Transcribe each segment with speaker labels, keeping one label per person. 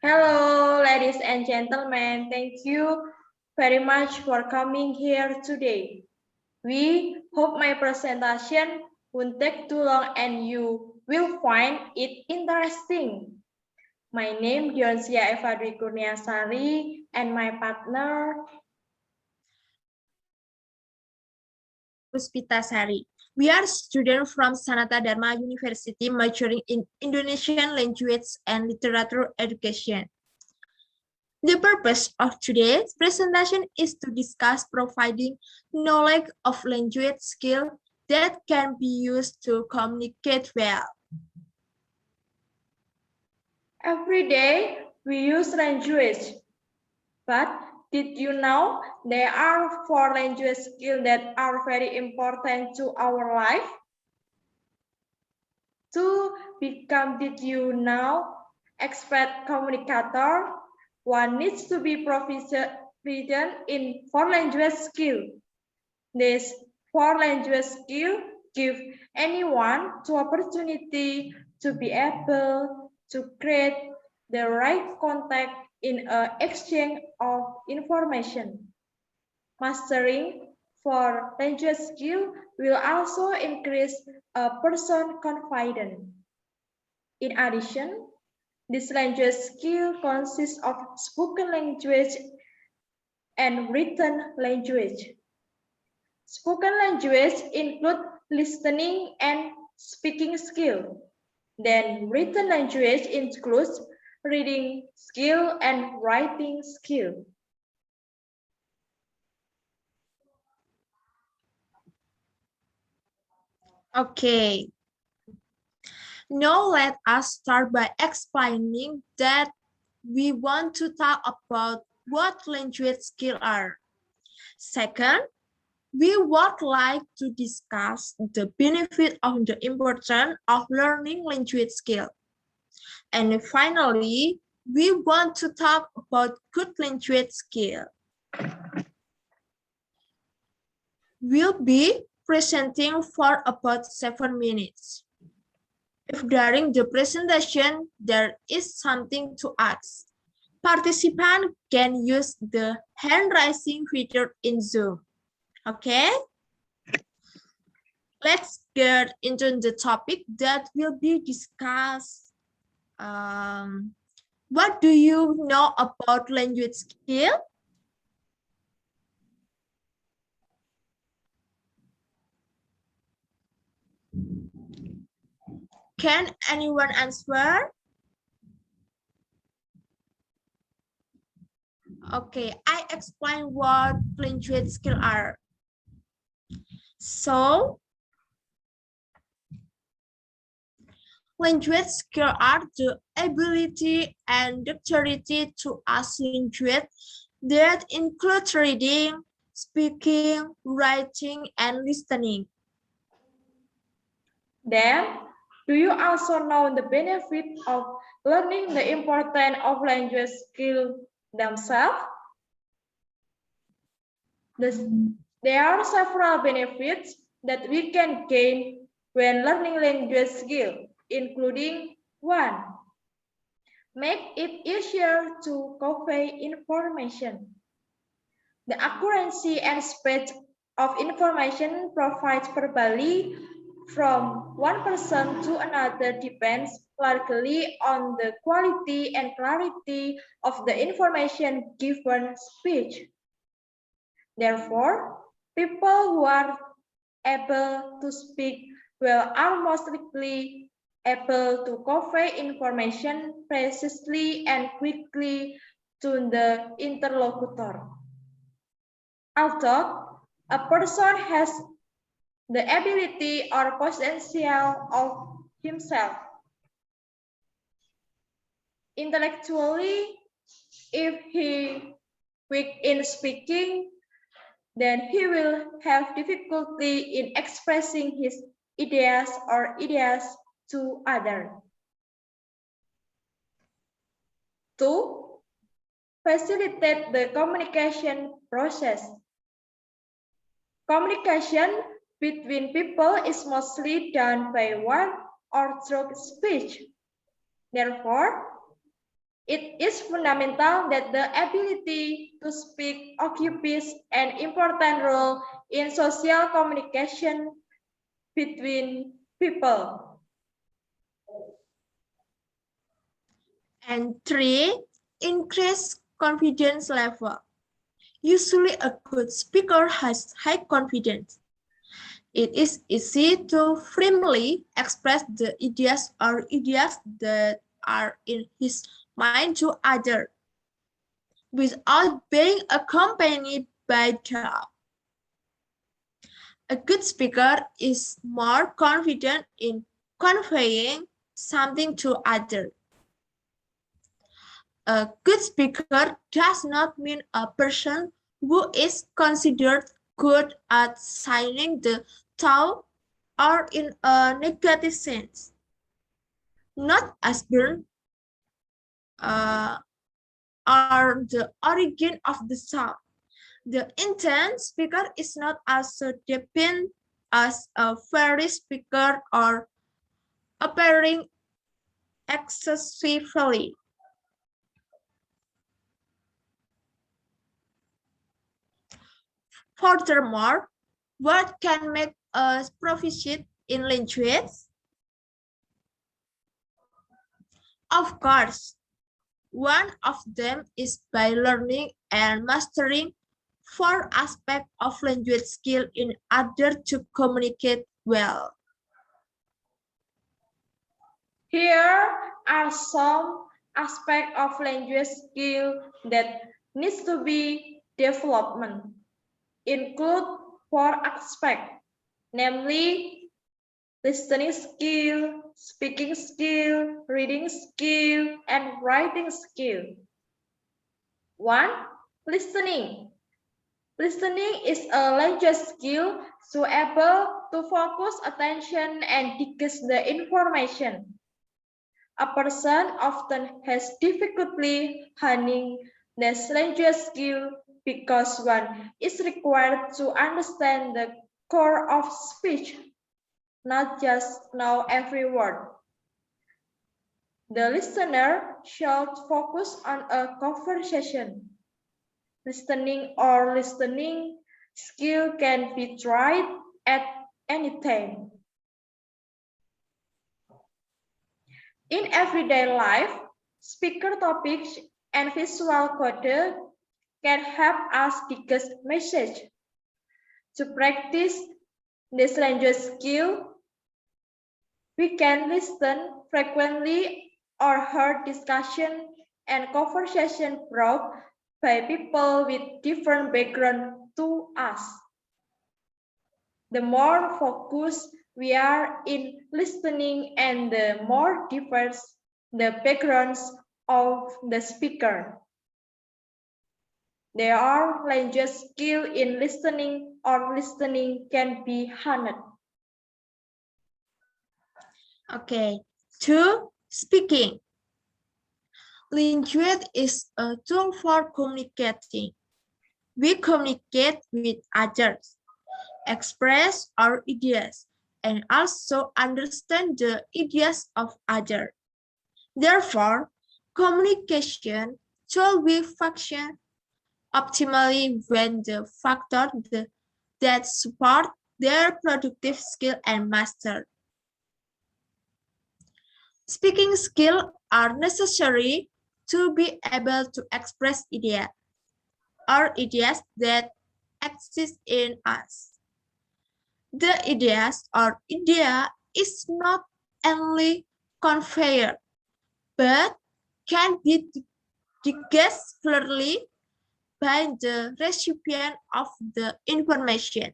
Speaker 1: Hello, ladies and gentlemen. Thank you very much for coming here today. We hope my presentation won't take too long and you will find it interesting. My name is Dionsia Eva Dwi Kurniasari and my partner
Speaker 2: Puspitasari. We are students from Sanata Dharma University majoring in Indonesian language and literature education. The purpose of today's presentation is to discuss providing knowledge of language skill that can be used to communicate well.
Speaker 1: Every day we use language, but did you know there are 4 language skills that are very important to our life? To become, did you know, expert communicator, one needs to be proficient in 4 language skills. These 4 language skills give anyone the opportunity to be able to create the right contact in an exchange of information. Mastering 4 language skill will also increase a person's confidence. In addition, this language skill consists of spoken language and written language. Spoken language include listening and speaking skill. Then written language includes reading skill and writing skill.
Speaker 2: Okay. Now let us start by explaining that we want to talk about what language skills are. Second, we would like to discuss the benefit of the importance of learning language skill. And finally, we want to talk about good language skill. We'll be presenting for about 7 minutes. If during the presentation there is something to ask, participants can use the hand raising feature in Zoom. Okay? Let's get into the topic that will be discussed. What do you know about language skill? Can anyone answer? Okay, I explain what language skills are. So, language skills are the ability and dexterity to ask language that include reading, speaking, writing, and listening.
Speaker 1: Then, do you also know the benefit of learning the importance of language skills themselves? There are several benefits that we can gain when learning language skill, including 1. Make it easier to convey information. The accuracy and speed of information provided verbally from one person to another depends largely on the quality and clarity of the information given speech. Therefore, people who are able to speak well are most likely able to convey information precisely and quickly to the interlocutor. Although a person has the ability or potential of himself intellectually, if he weak in speaking, then he will have difficulty in expressing his ideas to others. 2. Facilitate the communication process. Communication between people is mostly done by word or through speech. Therefore, It is fundamental that the ability to speak occupies an important role in social communication between people.
Speaker 2: And 3, increase confidence level. Usually a good speaker has high confidence. It is easy to firmly express the ideas or ideas that are in his mind to others without being accompanied by doubt. A good speaker is more confident in conveying something to others. A good speaker does not mean a person who is considered good at signing the thought or in a negative sense. Not as burn or the origin of the sound. The intent speaker is not as defined as a very speaker or appearing excessively. Furthermore, what can make us proficient in language? Of course, one of them is by learning and mastering 4 aspects of language skill in order to communicate well.
Speaker 1: Here are some aspects of language skill that needs to be developed. Include 4 aspects, namely listening skill, speaking skill, reading skill, and writing skill. 1. Listening. Listening is a language skill to able to focus attention and digest the information. A person often has difficulty honing this language skill because one is required to understand the core of speech, not just know every word. The listener should focus on a conversation. Listening or listening skill can be tried at any time. In everyday life, speaker topics and visual code can help us digest message. To practice this language skill, we can listen frequently or hear discussion and conversation brought by people with different background to us. The more focused we are in listening and the more diverse the backgrounds of the speaker. There are language skills in listening or listening can be honed.
Speaker 2: Okay, 2. Speaking. Language is a tool for communicating. We communicate with others, express our ideas, and also understand the ideas of others. Therefore, communication should be function optimally when the factors that support their productive skill and master. Speaking skills are necessary to be able to express ideas or ideas that exist in us. The ideas or idea is not only conveyed, but can be discussed clearly by the recipient of the information.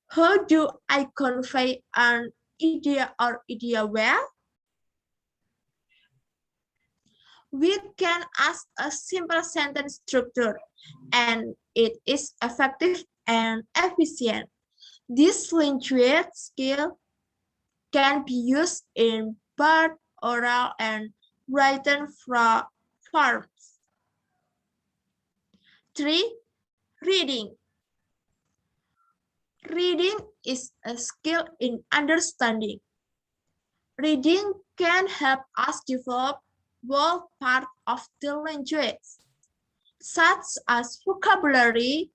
Speaker 2: How do I convey an idea or idea well? We can ask a simple sentence structure, and it is effective and efficient. This language skill can be used in both oral and written forms. 3. Reading. Reading is a skill in understanding. Reading can help us develop whole part of the language, such as vocabulary,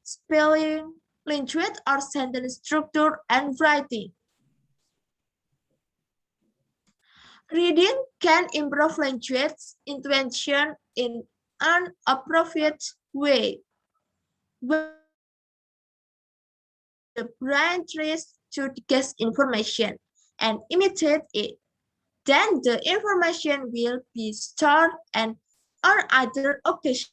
Speaker 2: spelling, language or sentence structure, and writing. Reading can improve language intuition in an appropriate way. When the brain tries to guess information and imitate it, then the information will be stored and on other occasions.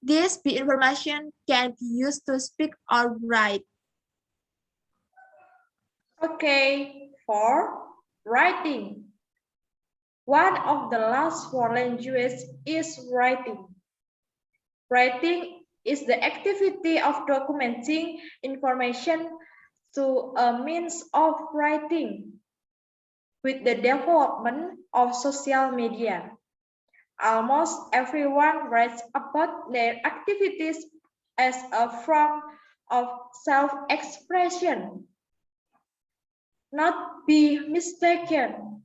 Speaker 2: This information can be used to speak or write.
Speaker 1: Okay, 4. Writing. One of the last 4 languages is writing. Writing is the activity of documenting information through a means of writing. With the development of social media, almost everyone writes about their activities as a form of self-expression. Not be mistaken.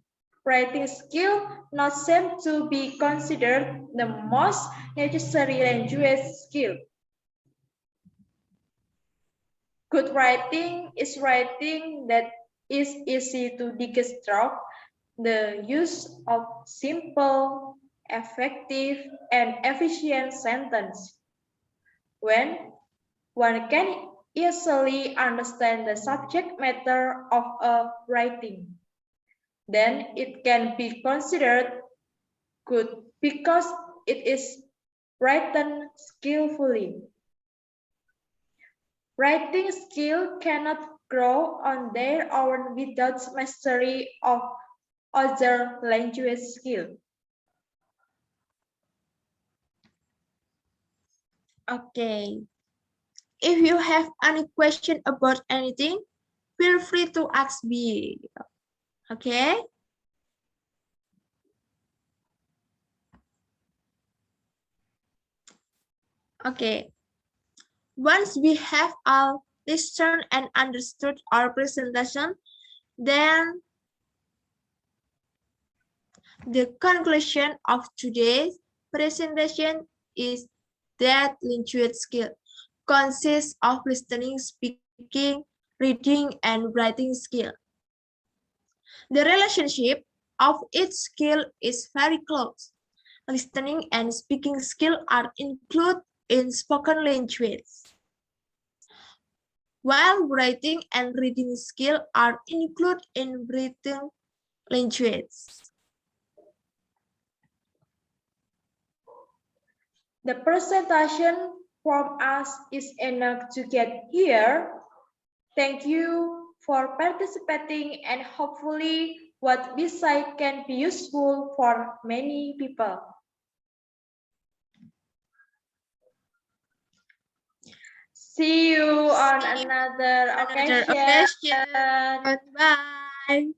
Speaker 1: Writing skill not seem to be considered the most necessary language skill. Good writing is writing that is easy to deconstruct, the use of simple, effective, and efficient sentence. When one can easily understand the subject matter of a writing, then it can be considered good because it is written skillfully. Writing skill cannot grow on their own without mastery of other language skill.
Speaker 2: Okay. If you have any question about anything, feel free to ask me. Okay? Okay. Once we have all listened and understood our presentation, then the conclusion of today's presentation is that language skill consists of listening, speaking, reading, and writing skill. The relationship of each skill is very close. Listening and speaking skill are included in spoken language, while writing and reading skill are included in written language.
Speaker 1: The presentation from us is enough to get here. Thank you for participating and hopefully what we say can be useful for many people. See you on another occasion.
Speaker 2: Bye.